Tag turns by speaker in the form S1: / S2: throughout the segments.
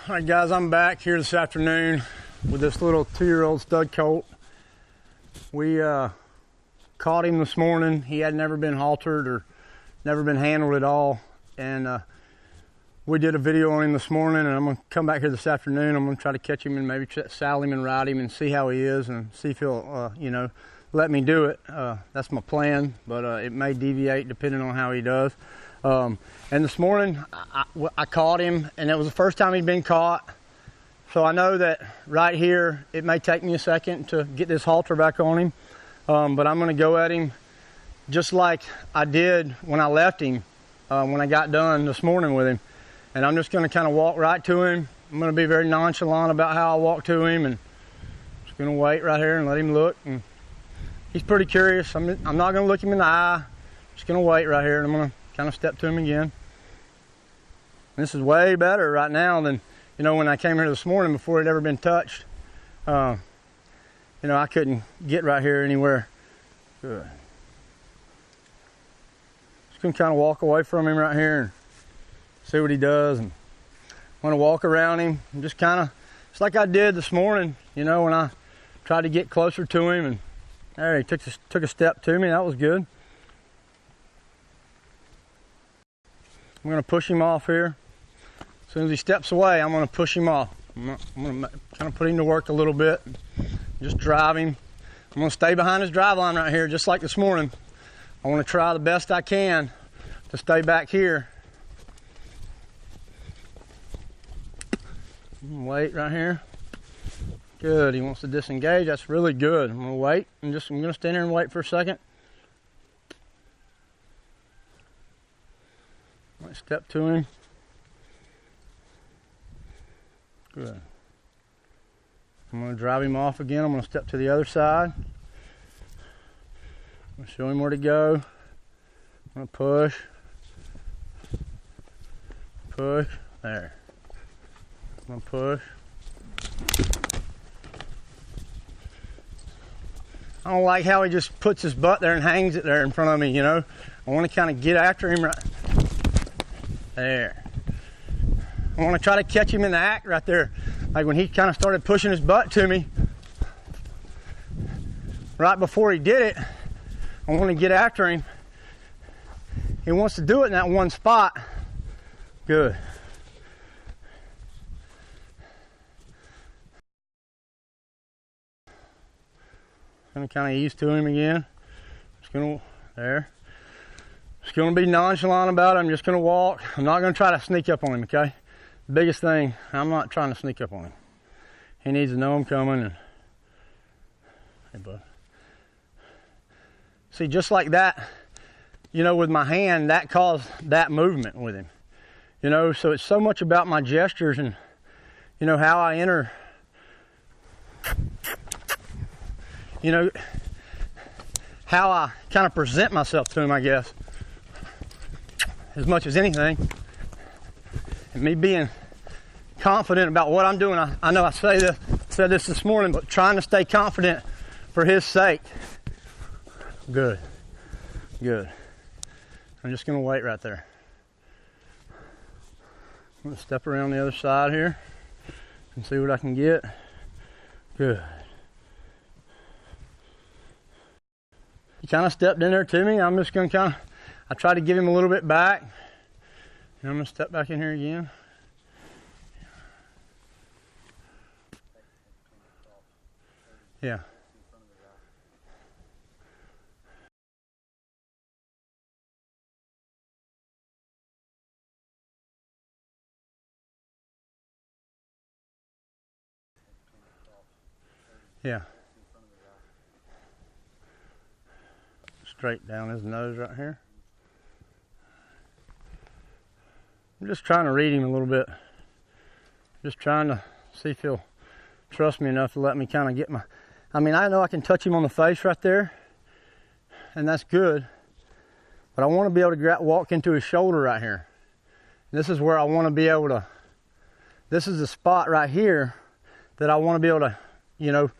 S1: All right, guys, I'm back here this afternoon with this little 2-year-old stud colt. We caught him this morning. He had never been haltered or never been handled at all. And we did a video on him this morning, and I'm gonna come back here this afternoon. I'm gonna try to catch him and maybe saddle him and ride him and see how he is and see if he'll, let me do it. That's my plan, but it may deviate depending on how he does. And this morning I caught him, and it was the first time he'd been caught. So I know that right here, it may take me a second to get this halter back on him. But I'm gonna go at him just like I did when I left him, when I got done this morning with him. And I'm just gonna kind of walk right to him. I'm gonna be very nonchalant about how I walk to him, and just gonna wait right here and let him look. And he's pretty curious. I'm not gonna look him in the eye. Just gonna wait right here, and I'm gonna kind of step to him again. And this is way better right now than, when I came here this morning before it had ever been touched. I couldn't get right here anywhere. Good. Just gonna kind of walk away from him right here and see what he does. And I'm gonna walk around him and just kind of, it's like I did this morning, when I tried to get closer to him, and there he took a step to me. That was good. I'm gonna push him off here. As soon as he steps away, I'm gonna push him off. I'm gonna kind of put him to work a little bit. Just drive him. I'm gonna stay behind his drive line right here, just like this morning. I wanna try the best I can to stay back here. Wait right here. Good, he wants to disengage. That's really good. I'm gonna wait and I'm gonna stand here and wait for a second. Might step to him. Good. I'm gonna drive him off again. I'm gonna step to the other side. I'm gonna show him where to go. I'm gonna push. Push. There. I'm gonna push. I don't like how he just puts his butt there and hangs it there in front of me, I want to kind of get after him right there. I want to try to catch him in the act right there. Like when he kind of started pushing his butt to me. Right before he did it, I want to get after him. He wants to do it in that one spot. Good. Gonna kind of ease to him again. Just gonna be nonchalant about it. I'm just gonna walk. I'm not gonna try to sneak up on him, okay? The biggest thing, I'm not trying to sneak up on him. He needs to know I'm coming. And hey, bud. See, just like that, with my hand, that caused that movement with him. So it's so much about my gestures and, how I enter. How I kind of present myself to him, I guess, as much as anything. And me being confident about what I'm doing. I know I said this morning, but trying to stay confident for his sake. Good. Good. I'm just gonna wait right there. I'm gonna step around the other side here and see what I can get. Good. He kind of stepped in there to me. I'm just going to I try to give him a little bit back. And I'm going to step back in here again. Yeah. Yeah. Straight down his nose right here. I'm just trying to read him a little bit. Just trying to see if he'll trust me enough to let me kind of get my... I know I can touch him on the face right there, and that's good. But I want to be able to walk into his shoulder right here. This is where I want to be able to... This is the spot right here that I want to be able to,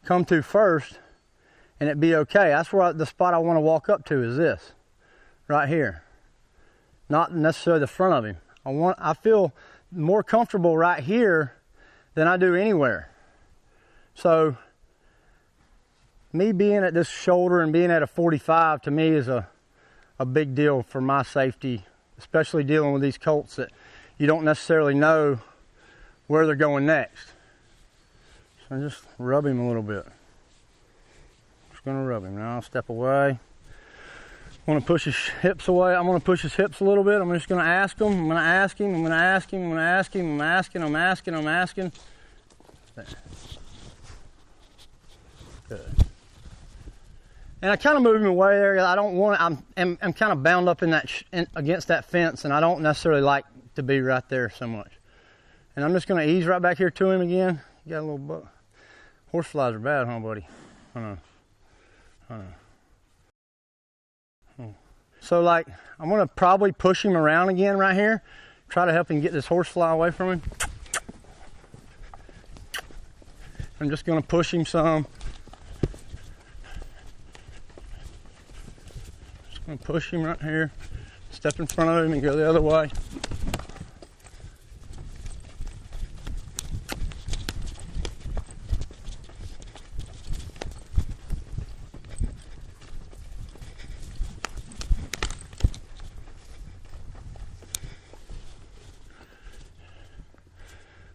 S1: come to first, and it be okay. That's where the spot I want to walk up to is this, right here. Not necessarily the front of him. I feel more comfortable right here than I do anywhere. So me being at this shoulder and being at a 45 to me is a big deal for my safety, especially dealing with these colts that you don't necessarily know where they're going next. So I just rub him a little bit. Just gonna rub him. Now I'll step away. I want to push his hips away. I'm going to push his hips a little bit. I'm just going to ask him. I'm going to ask him. I'm going to ask him. I'm going to ask him. I'm asking. I'm asking. I'm asking. There. Good. And I kind of move him away there. I don't want. I'm kind of bound up in that against that fence, and I don't necessarily like to be right there so much. And I'm just going to ease right back here to him again. You got a little buck. Horseflies are bad, huh, buddy? I know. I know. So like, I'm gonna probably push him around again right here. Try to help him get this horsefly away from him. I'm just gonna push him some. Just gonna push him right here. Step in front of him and go the other way.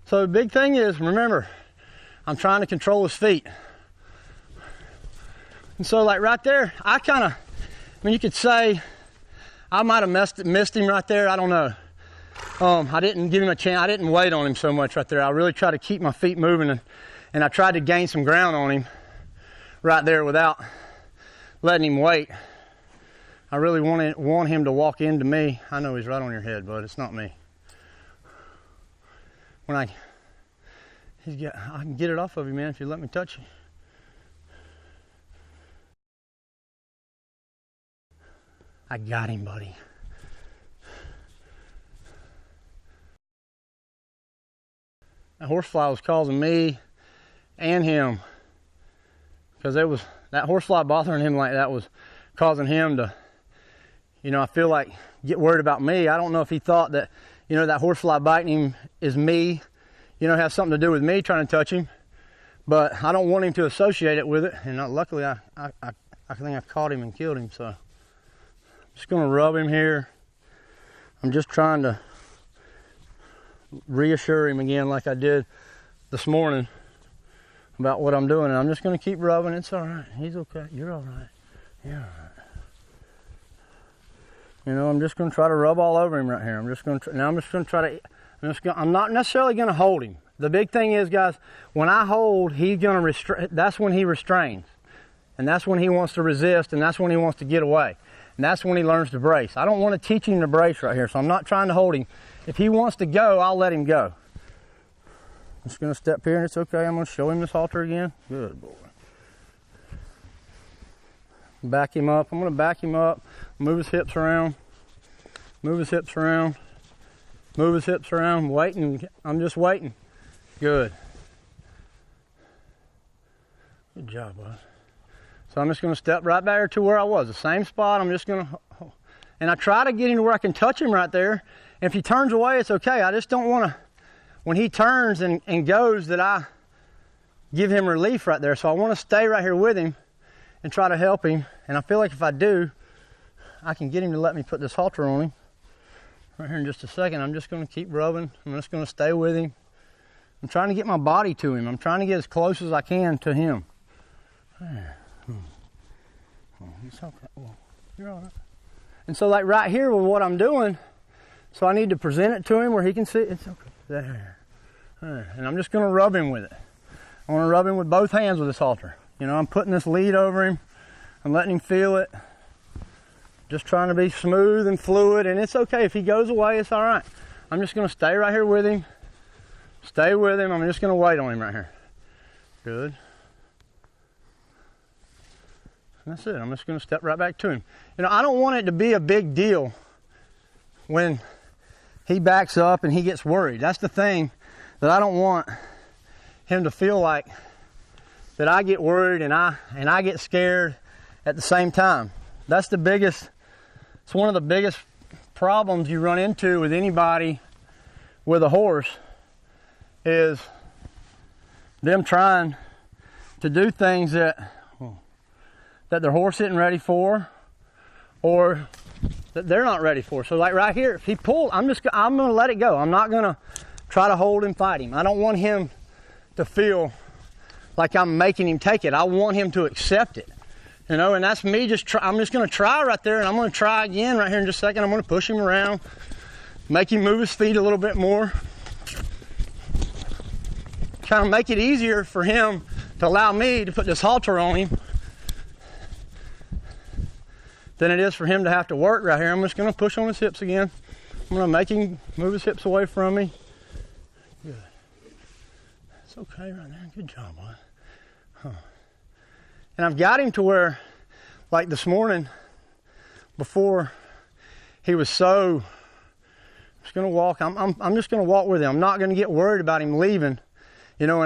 S1: So the big thing is, remember, I'm trying to control his feet. And so like right there, I mean, you could say I might have missed him right there. I don't know. I didn't give him a chance. I didn't wait on him so much right there. I really tried to keep my feet moving, and I tried to gain some ground on him right there without letting him wait. I really want him to walk into me. I know he's right on your head, but it's not me. When I can get it off of you, man, if you let me touch you. I got him, buddy. That horsefly was causing me and him, because that horsefly bothering him like that was causing him to, I feel like get worried about me. I don't know if he thought that, that horsefly biting him is me, have something to do with me trying to touch him, but I don't want him to associate it with it. And luckily, I think I caught him and killed him. So I'm just going to rub him here. I'm just trying to reassure him again, like I did this morning, about what I'm doing. And I'm just going to keep rubbing. It's all right. He's okay. You're all right. You're all right. I'm just going to try to rub all over him right here. I'm just going to I'm not necessarily going to hold him. The big thing is, guys, when I hold, he's going to restrain. That's when he restrains. And that's when he wants to resist, and that's when he wants to get away. And that's when he learns to brace. I don't want to teach him to brace right here, so I'm not trying to hold him. If he wants to go, I'll let him go. I'm just going to step here, and it's okay. I'm going to show him this halter again. Good boy. Back him up. I'm going to back him up, move his hips around, move his hips around, move his hips around, waiting. I'm just waiting. Good. Good job, bud. So I'm just going to step right back to where I was, the same spot. I'm just going to, and I try to get him to where I can touch him right there. And if he turns away, it's okay. I just don't want to, when he turns and goes, that I give him relief right there. So I want to stay right here with him and try to help him. And I feel like if I do, I can get him to let me put this halter on him. Right here in just a second, I'm just going to keep rubbing. I'm just going to stay with him. I'm trying to get my body to him. I'm trying to get as close as I can to him. There. It's okay. Well, you're all right. And so like right here with what I'm doing, so I need to present it to him where he can see it. It's okay. There. And I'm just going to rub him with it. I want to rub him with both hands with this halter. I'm putting this lead over him. I'm letting him feel it. Just trying to be smooth and fluid, and it's okay. If he goes away, it's all right. I'm just going to stay right here with him. Stay with him. I'm just going to wait on him right here. Good. And that's it. I'm just going to step right back to him. I don't want it to be a big deal when he backs up and he gets worried. That's the thing that I don't want him to feel like, that I get worried and I get scared at the same time. That's the biggest, it's one of the biggest problems you run into with anybody with a horse is them trying to do things that their horse isn't ready for, or that they're not ready for. So like right here, if he pulled, I'm gonna let it go. I'm not gonna try to hold and fight him. I don't want him to feel like I'm making him take it. I want him to accept it, you know, and that's me I'm just gonna try right there, and I'm gonna try again right here in just a second. I'm gonna push him around, make him move his feet a little bit more, kind of make it easier for him to allow me to put this halter on him than it is for him to have to work right here. I'm just gonna push on his hips again. I'm gonna make him move his hips away from me. Good. It's okay right there. Good job, boy. Huh. And I've got him to where, like this morning, before he was so, I'm just gonna walk. I'm just gonna walk with him. I'm not gonna get worried about him leaving, you know.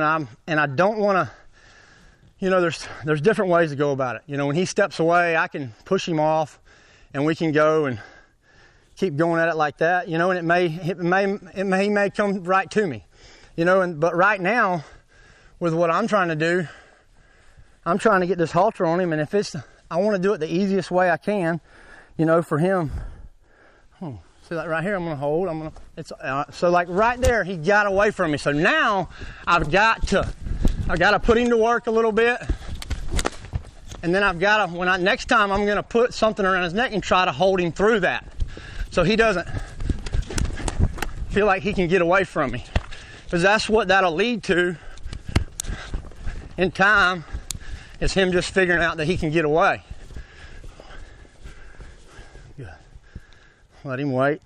S1: And I don't want to. You know, there's different ways to go about it. You know, when he steps away, I can push him off, and we can go and keep going at it like that. You know, and he may come right to me. You know, but right now, with what I'm trying to do, I'm trying to get this halter on him, and I want to do it the easiest way I can, you know, for him. Oh, see, like right here, I'm gonna hold. So like right there, he got away from me. So now I've got to put him to work a little bit, and then next time I'm gonna put something around his neck and try to hold him through that, so he doesn't feel like he can get away from me, because that's what that'll lead to in time, is him just figuring out that he can get away. Good. Let him wait.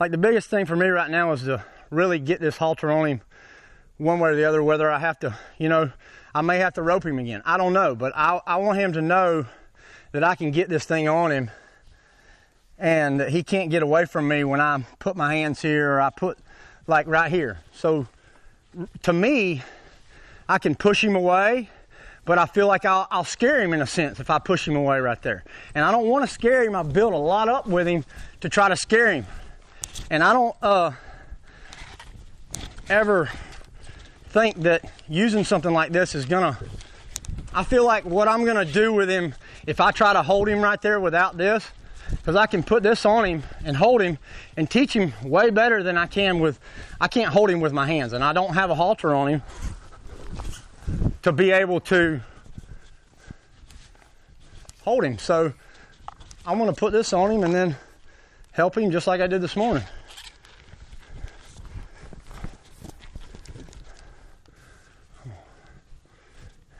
S1: Like the biggest thing for me right now is to really get this halter on him one way or the other, whether I have to, you know, I may have to rope him again. I don't know, but I want him to know that I can get this thing on him and that he can't get away from me when I put my hands here, or I put like right here. So to me, I can push him away, but I feel like I'll scare him in a sense if I push him away right there. And I don't want to scare him. I built a lot up with him to try to scare him. And I don't ever think that using something like this is gonna, I feel like what I'm gonna do with him, if I try to hold him right there without this, because I can put this on him and hold him and teach him way better than I can't hold him with my hands, and I don't have a halter on him to be able to hold him. So I'm gonna put this on him and then help him just like I did this morning.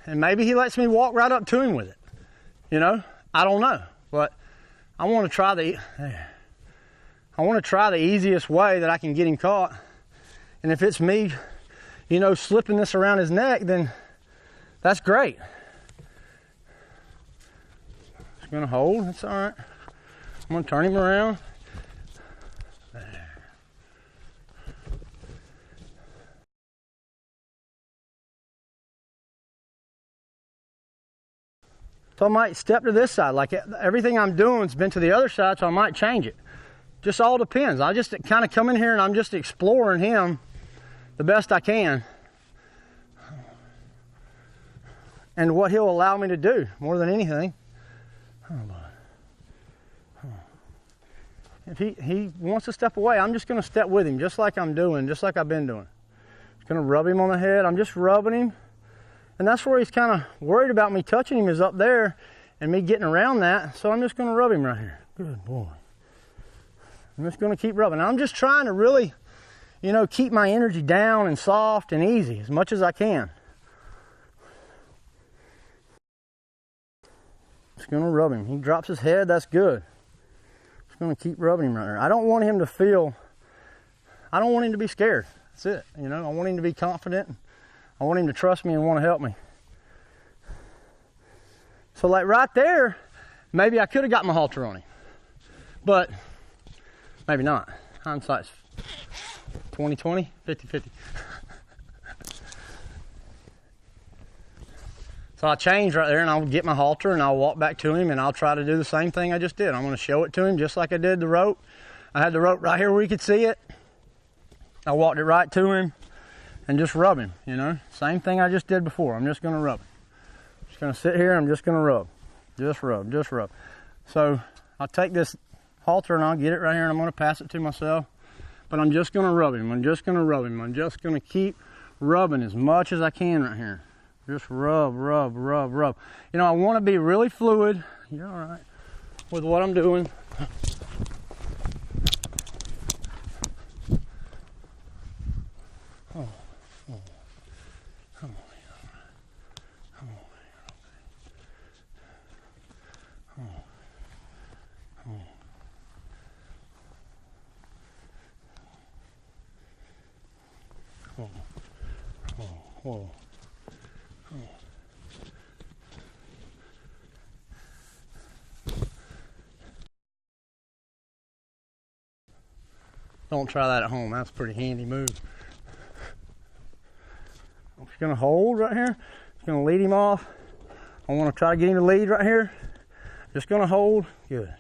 S1: And maybe he lets me walk right up to him with it. You know, I don't know, but I want to try the easiest way that I can get him caught. And if it's me, you know, slipping this around his neck, then that's great. Just gonna hold, that's all right. I'm gonna turn him around. So I might step to this side. Like everything I'm doing has been to the other side, so I might change it. Just all depends. I just kind of come in here and I'm just exploring him the best I can, and what he'll allow me to do more than anything. If he wants to step away, I'm just going to step with him, just like I'm doing, just like I've been doing. Just going to rub him on the head. I'm just rubbing him. And that's where he's kind of worried about me touching him, is up there and me getting around that. So I'm just going to rub him right here. Good boy. I'm just going to keep rubbing. I'm just trying to really, you know, keep my energy down and soft and easy as much as I can. Just going to rub him. He drops his head. That's good. Just going to keep rubbing him right there. I don't want him to feel, I don't want him to be scared. That's it. You know, I want him to be confident. I want him to trust me and want to help me. So like right there, maybe I could have got my halter on him, but maybe not. Hindsight's 20-20, 50-50. So I change right there, and I'll get my halter and I'll walk back to him, and I'll try to do the same thing I just did. I'm going to show it to him just like I did the rope. I had the rope right here where he could see it. I walked it right to him and just rub him, you know. Same thing I just did before. I'm just going to rub him. Just going to sit here, I'm just going to rub. Just rub, just rub. So I'll take this halter and I'll get it right here, and I'm going to pass it to myself. But I'm just going to rub him. I'm just going to rub him. I'm just going to keep rubbing as much as I can right here. Just rub, rub, rub, rub. You know, I want to be really fluid. You're all right with what I'm doing. Oh, oh, come on, come on, come on, come on, come on, whoa. Don't try that at home. That's a pretty handy move. I'm just going to hold right here. Just going to lead him off. I want to try to get him to lead right here. Just going to hold. Good.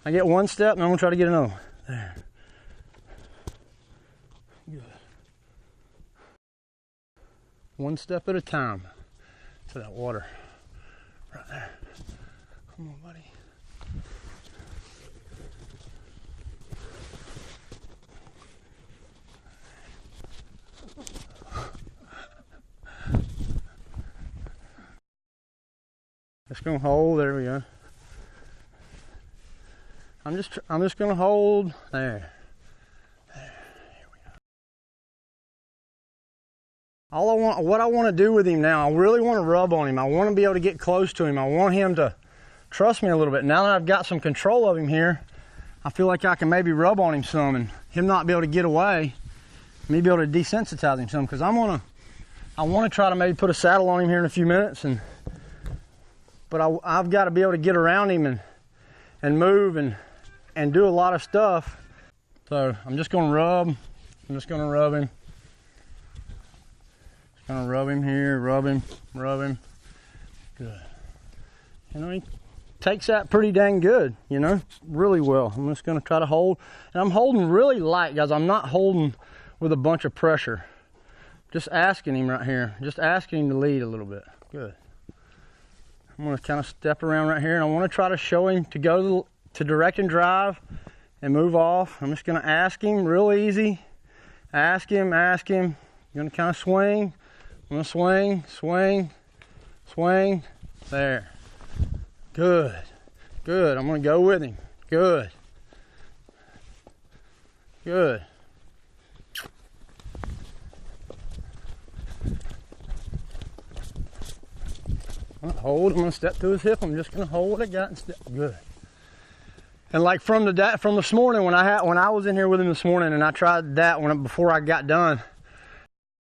S1: I get one step, and I'm going to try to get another one. There. Good. One step at a time to that water. Right there. Come on, buddy. Just gonna hold. There we go. I'm just gonna hold there. Here we go. What I want to do with him now, I really want to rub on him. I want to be able to get close to him. I want him to trust me a little bit. Now that I've got some control of him here, I feel like I can maybe rub on him some, and him not be able to get away. Me be able to desensitize him some, because I want to try to maybe put a saddle on him here in a few minutes, but I've got to be able to get around him and move and do a lot of stuff. So I'm just going to rub. I'm just going to rub him. Just going to rub him here, rub him, rub him. Good. You know, he takes that pretty dang good, you know, really well. I'm just going to try to hold. And I'm holding really light, guys. I'm not holding with a bunch of pressure. Just asking him right here. Just asking him to lead a little bit. Good. I'm going to kind of step around right here, and I want to try to show him to go to direct and drive and move off. I'm just going to ask him real easy. Ask him, ask him. I'm going to kind of swing. I'm going to swing, swing, swing. There. Good. Good. I'm going to go with him. Good. Good. I'm gonna hold. I'm gonna step to his hip. I'm just gonna hold what I got and step. Good. And like from this morning, when I was in here with him this morning, and I tried that before I got done,